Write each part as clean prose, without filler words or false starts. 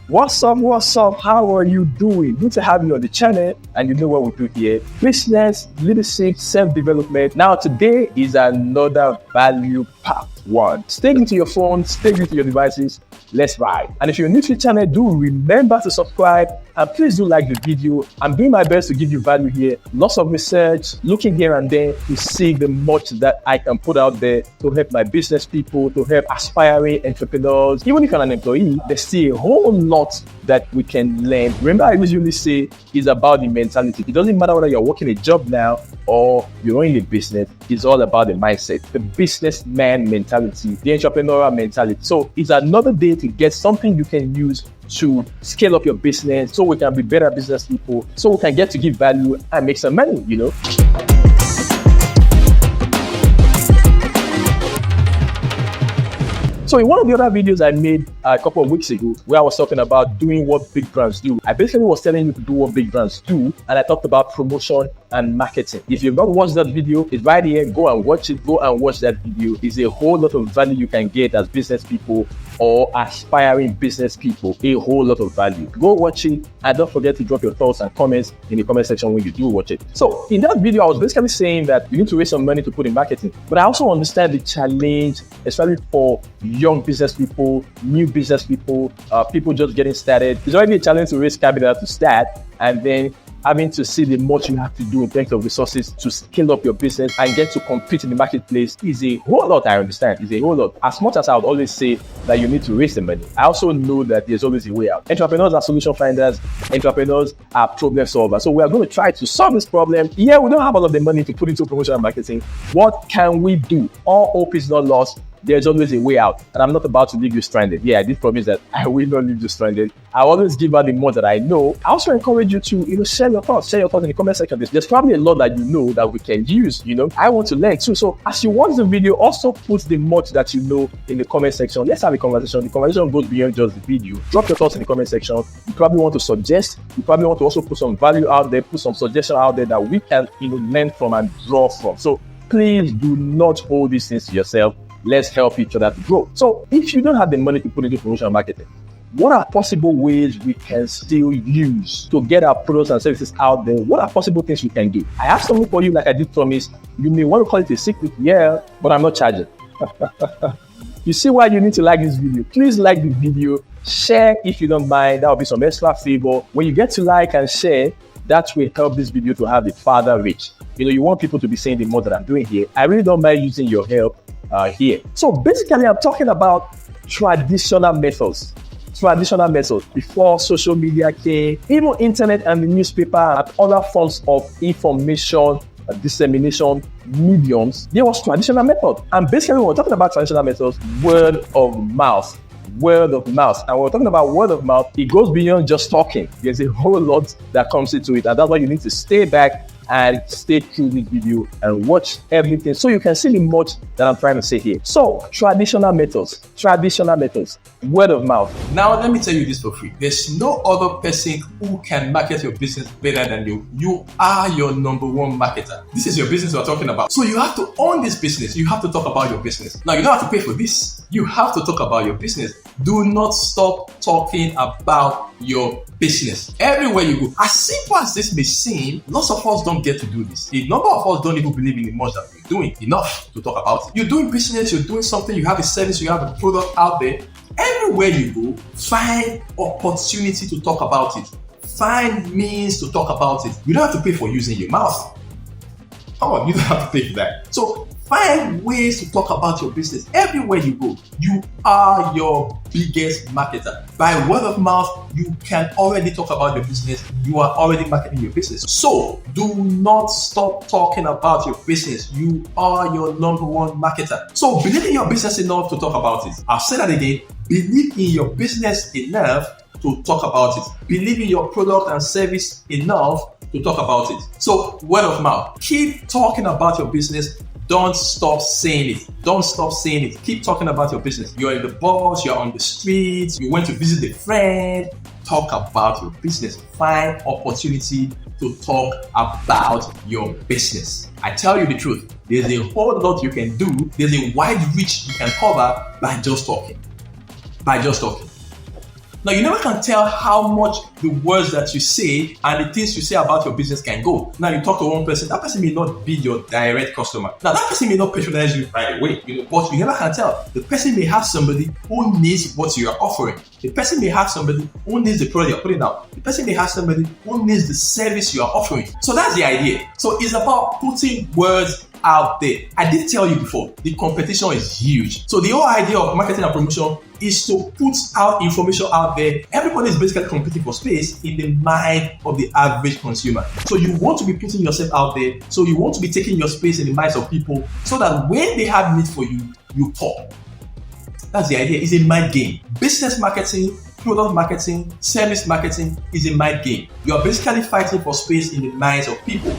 What's up? What's up? How are you doing? Good to have you on the channel, and you know what we do here: business, leadership, self-development. Now, today is another value packed one. Stay into your phone, stay into your devices. Let's ride. And if you're new to the channel, do remember to subscribe, and please do like the video. I'm doing my best to give you value here. Lots of research, looking here and there to see the much that I can put out there to help my business people, to help aspiring entrepreneurs. Even if you're an employee, there's still a whole lot that we can learn. Remember, I usually say it's about the mentality. It doesn't matter whether you're working a job now or you're in a business. It's all about the mindset, the businessman mentality, the entrepreneurial mentality. So it's another day to get something you can use to scale up your business, so we can be better business people, so we can get to give value and make some money, you know. So in one of the other videos I made a couple of weeks ago, where I was talking about doing what big brands do, I basically was telling you to do what big brands do, and I talked about promotion and marketing. If you've not watched that video, it's right here. Go and watch it. Go and watch that video. It's a whole lot of value you can get as business people or aspiring business people. A whole lot of value. Go watch it, and don't forget to drop your thoughts and comments in the comment section when you do watch it. So in that video, I was basically saying that you need to raise some money to put in marketing, but I also understand the challenge, especially for young business people, new business people, people just getting started. It's already a challenge to raise capital to start, and then having to see the much you have to do in terms of resources to scale up your business and get to compete in the marketplace is a whole lot. I understand. It's a whole lot. As much as I would always say that you need to raise the money, I also know that there's always a way out. Entrepreneurs are solution finders. Entrepreneurs are problem solvers. So we are going to try to solve this problem. Yeah, we don't have all of the money to put into promotion and marketing. What can we do? All hope is not lost. There's always a way out, and I'm not about to leave you stranded. Yeah, I did promise that I will not leave you stranded. I always give out the more that I know. I also encourage you to, share your thoughts. Share your thoughts in the comment section. There's probably a lot that you know that we can use. I want to learn too. So as you watch the video, also put the much that you know in the comment section. Let's have a conversation. The conversation goes beyond just the video. Drop your thoughts in the comment section. You probably want to suggest. You probably want to also put some value out there, put some suggestion out there that we can, learn from and draw from. So please do not hold these things to yourself. Let's help each other to grow. So if you don't have the money to put into promotion and marketing, what are possible ways we can still use to get our products and services out there? What are possible things we can do? I have something for you, like I did promise. You may want to call it a secret, yeah, but I'm not charging. You see why you need to like this video? Please like the video, share if you don't mind. That will be some extra favor. When you get to like and share, that will help this video to have a farther reach. You want people to be seeing the more that I'm doing here. I really don't mind using your help here. So basically, I'm talking about traditional methods before social media came, even internet and the newspaper and other forms of information dissemination mediums. There was traditional method, and basically when we're talking about traditional methods, word of mouth. And when we're talking about word of mouth, it goes beyond just talking. There's a whole lot that comes into it, and that's why you need to stay back and stay through this video and watch everything so you can see the much that I'm trying to say here. So traditional methods, word of mouth. Now let me tell you this for free. There's no other person who can market your business better than you. You are your number one marketer. This is your business we're talking about. So you have to own this business. You have to talk about your business. Now you don't have to pay for this. You have to talk about your business. Do not stop talking about your business. Everywhere you go. As simple as this may seem, lots of us don't get to do this. A number of us don't even believe in the much that we're doing enough to talk about it. You're doing business, you're doing something, you have a service, you have a product out there. Everywhere you go, find opportunity to talk about it. Find means to talk about it. You don't have to pay for using your mouth. Come on, you don't have to pay for that. So find ways to talk about your business. Everywhere you go, you are your biggest marketer. By word of mouth, you can already talk about your business. You are already marketing your business. So do not stop talking about your business. You are your number one marketer. So believe in your business enough to talk about it. I'll say that again. Believe in your business enough to talk about it. Believe in your product and service enough to talk about it. So word of mouth. Keep talking about your business. Don't stop saying it. Don't stop saying it. Keep talking about your business. You're in the bus, you're on the streets, you went to visit a friend. Talk about your business. Find opportunity to talk about your business. I tell you the truth. There's a whole lot you can do. There's a wide reach you can cover by just talking. Now, you never can tell how much the words that you say and the things you say about your business can go. Now, you talk to one person, that person may not be your direct customer. Now, that person may not patronize you right away, but you never can tell. The person may have somebody who needs what you are offering. The person may have somebody who needs the product you're putting out. The person may have somebody who needs the service you are offering. So that's the idea. So it's about putting words out there. I did tell you before, the competition is huge. So the whole idea of marketing and promotion is to put out information out there. Everybody is basically competing for space in the mind of the average consumer. So you want to be putting yourself out there. So you want to be taking your space in the minds of people so that when they have need for you, you pop. That's the idea. It's a mind game. Business marketing, product marketing, service marketing is a mind game. You are basically fighting for space in the minds of people.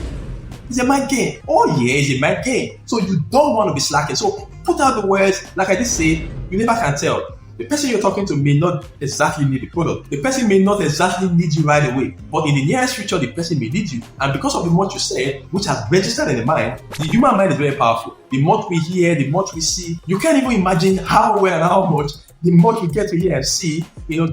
It's a mind game. Oh yeah, it's a mind game. So you don't want to be slacking. So put out the words. Like I just said, you never can tell. The person you're talking to may not exactly need the product. The person may not exactly need you right away. But in the nearest future, the person may need you. And because of the what you said, which has registered in the mind, the human mind is very powerful. The more we hear, the more we see. You can't even imagine how well and how much the more we get to hear and see,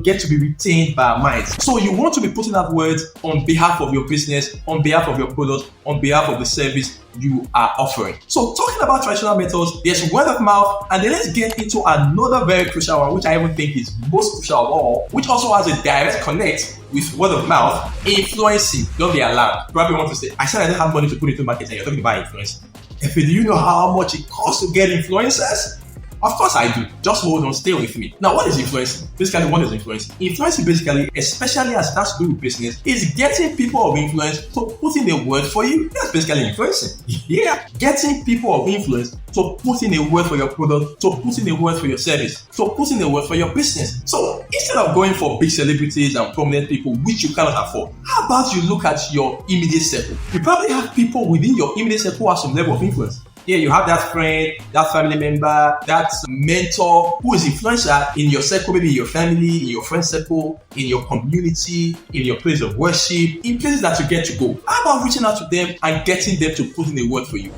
get to be retained by our minds. So you want to be putting out words on behalf of your business, on behalf of your product, on behalf of the service you are offering. So talking about traditional methods, there's word of mouth, and then let's get into another very crucial one, which I even think is most crucial of all, which also has a direct connect with word of mouth: influencing. Don't be alarmed. Probably want to say, I said I don't have money to put into marketing. You're talking about influencing. If do you know how much it costs to get influencers? Of course I do. Just hold on, stay with me. Now, what is influencing? Basically, what is influencing? Influencing basically, especially as it has to do with business, is getting people of influence to put in a word for you. That's basically influencing. Yeah. Getting people of influence to put in a word for your product, to put in a word for your service, to put in a word for your business. So instead of going for big celebrities and prominent people, which you cannot afford, how about you look at your immediate circle? You probably have people within your immediate circle who have some level of influence. Yeah, you have that friend, that family member, that mentor who is influencer in your circle, maybe in your family, in your friend circle, in your community, in your place of worship, in places that you get to go. How about reaching out to them and getting them to put in a word for you?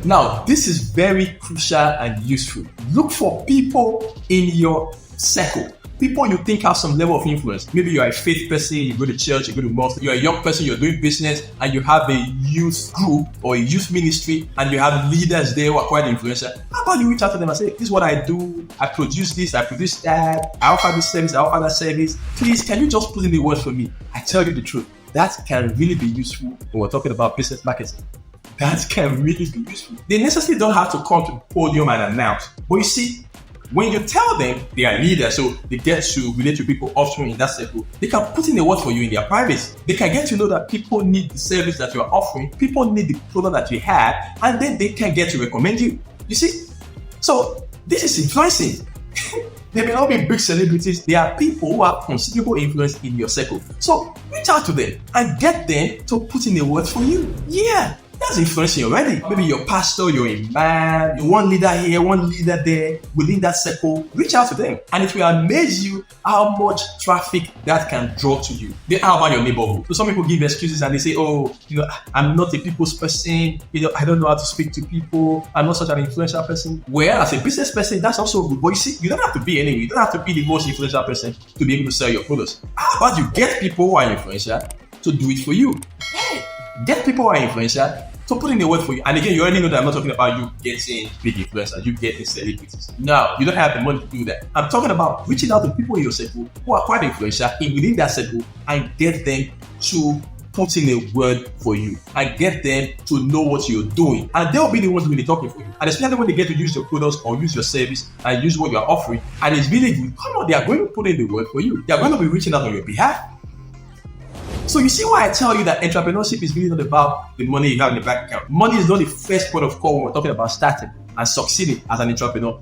Now, this is very crucial and useful. Look for people in your circle. People you think have some level of influence. Maybe you're a faith person, you go to church, you go to mosque, you're a young person, you're doing business, and you have a youth group or a youth ministry, and you have leaders there who are quite influential. How about you reach out to them and say, this is what I do, I produce this, I produce that, I offer this service, I offer that service. Please, can you just put in the word for me? I tell you the truth, that can really be useful when we're talking about business marketing. That can really be useful. They necessarily don't have to come to the podium and announce. But you see, when you tell them they are leaders, so they get to relate to people often in that circle, they can put in a word for you in their privacy. They can get to know that people need the service that you are offering, people need the product that you have, and then they can get to recommend you. You see? So this is influencing. They may not be big celebrities. They are people who have considerable influence in your circle. So reach out to them and get them to put in a word for you. Yeah. That's influencing already. Maybe your pastor, you're a man, you're one leader here, one leader there, within that circle. Reach out to them, and it will amaze you how much traffic that can draw to you. Then how about your neighborhood? So some people give excuses and they say, oh, I'm not a people's person, I don't know how to speak to people, I'm not such an influential person. Well, as a business person, that's also good. But you see, you don't have to be anyway. You don't have to be the most influential person to be able to sell your products. How about you get people who are influential to do it for you? Hey, get people who are influential to put in a word for you. And again, you already know that I'm not talking about you getting big influencers, you getting celebrities. No, you don't have the money to do that. I'm talking about reaching out to people in your circle who are quite influential within that circle and get them to put in a word for you and get them to know what you're doing. And they'll be the ones really talking for you. And especially when they get to use your products or use your service and use what you're offering, and it's really good, come on, they are going to put in the word for you. They are going to be reaching out on your behalf. So you see why I tell you that entrepreneurship is really not about the money you have in the bank account. Money is not the first point of call when we're talking about starting and succeeding as an entrepreneur.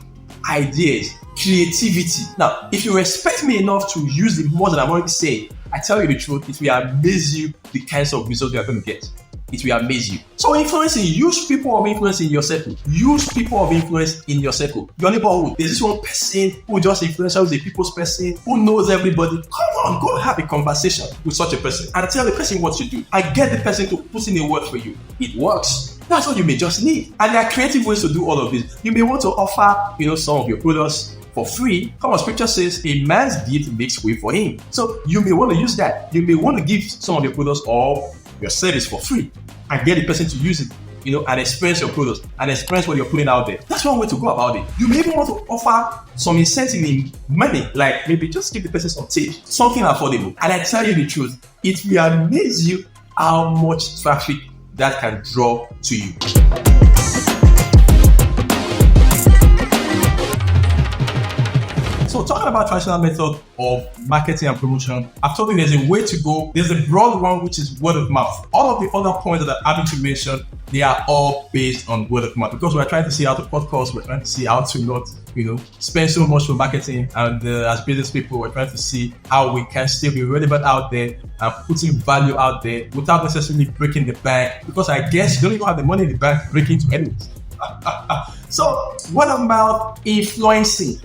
Ideas, creativity. Now, if you respect me enough to use the words that I'm already saying, I tell you the truth, it will amaze you the kinds of results you are going to get. It will amaze you. So influencing, use people of influence in your circle. Use people of influence in your circle. Your neighborhood, there's this one person who just influential, who's a people's person, who knows everybody. Come on, go have a conversation with such a person and tell the person what you do and get the person to put in a word for you. It works. That's what you may just need. And there are creative ways to do all of this. You may want to offer, some of your products for free. Come on, scripture says a man's gift makes way for him. So you may want to use that. You may want to give some of your products or your service for free and get the person to use it, and experience your products and experience what you're putting out there. That's one way to go about it. You may even want to offer some incentive in money, like maybe just give the person some tips, something affordable. And I tell you the truth, it will amaze you how much traffic that can draw to you. So talking about traditional method of marketing and promotion, I've told you there's a way to go. There's a broad one, which is word of mouth. All of the other points that I'm having to mention, they are all based on word of mouth, because we're trying to see how to cut costs. We're trying to see how to not, spend so much for marketing. And as business people, we're trying to see how we can still be relevant out there and putting value out there without necessarily breaking the bank. Because I guess you don't even have the money in the bank to break into anything. So word of mouth, influencing,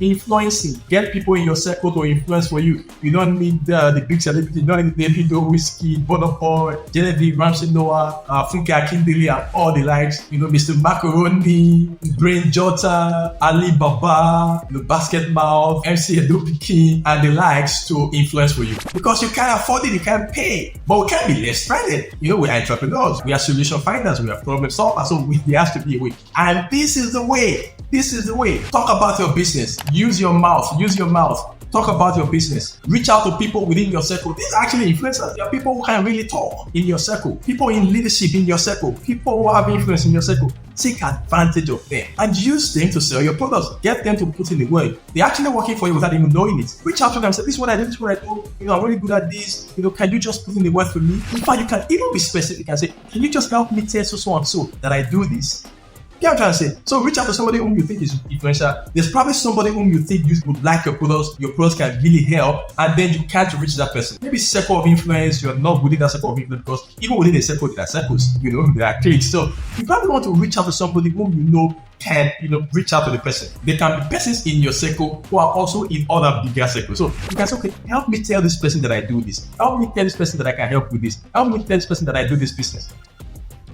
get people in your circle to influence for you. You don't need the big celebrity. You don't need Davido, Whiskey, Bonobo, Genevieve, Ramsey Noah, Funke Akindele, and all the likes. Mr. Macaroni, Brain Jota, Ali Baba, the Basket Mouth, MC Edopikin, and the likes to influence for you. Because you can't afford it, you can't pay, but we can't be less-stranded. We're entrepreneurs, we are solution finders, we are problem solvers, so there has to be a way. And this is the way. Talk about your business. Use your mouth. Talk about your business. Reach out to people within your circle. These are actually influencers. There are people who can really talk in your circle. People in leadership in your circle. People who have influence in your circle. Take advantage of them and use them to sell your products. Get them to put in the word. They're actually working for you without even knowing it. Reach out to them and say, this is what I do, this is what I do. I'm really good at this. Can you just put in the word for me? In fact, you can even be specific and say, can you just help me tell so and so that I do this? You know what I'm trying to say? So reach out to somebody whom you think is influential. There's probably somebody whom you think you would like your products can really help, and then you can't reach that person. Maybe circle of influence, you're not within that circle of influence, because even within a circle, there are circles, there are cliques. So you probably want to reach out to somebody whom can, reach out to the person. There can be persons in your circle who are also in other bigger circles. So you can say, okay, help me tell this person that I do this. Help me tell this person that I can help with this. Help me tell this person that I do this business.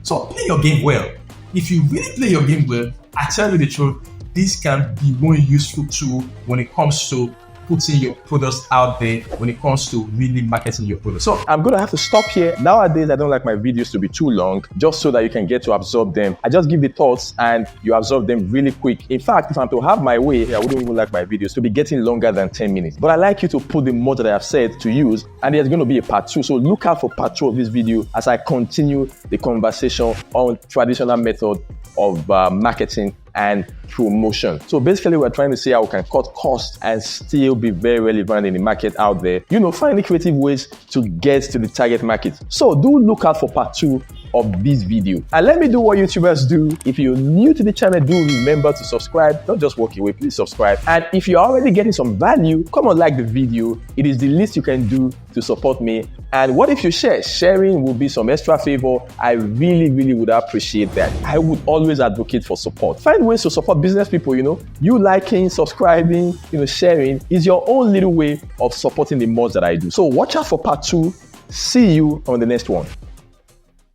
So play your game well. If you really play your game well, I tell you the truth, this can be one useful tool when it comes to putting your products out there, when it comes to really marketing your products. So I'm going to have to stop here. Nowadays, I don't like my videos to be too long, just so that you can get to absorb them. I just give the thoughts and you absorb them really quick. In fact, if I'm to have my way, I wouldn't even like my videos to be getting longer than 10 minutes. But I like you to put the more that I have said to use, and there's going to be a part 2. So look out for part 2 of this video as I continue the conversation on traditional method of marketing and promotion. So basically, we're trying to see how we can cut costs and still be very relevant in the market out there. Finding creative ways to get to the target market. So do look out for part 2 of this video. And let me do what YouTubers do. If you're new to the channel, do remember to subscribe. Don't just walk away, please subscribe. And if you're already getting some value, come on, like the video. It is the least you can do to support me. And what if you share? Sharing will be some extra favor. I really, really would appreciate that. I would always advocate for support. Find ways to support business people, You liking, subscribing, sharing is your own little way of supporting the most that I do. So watch out for part 2. See you on the next one.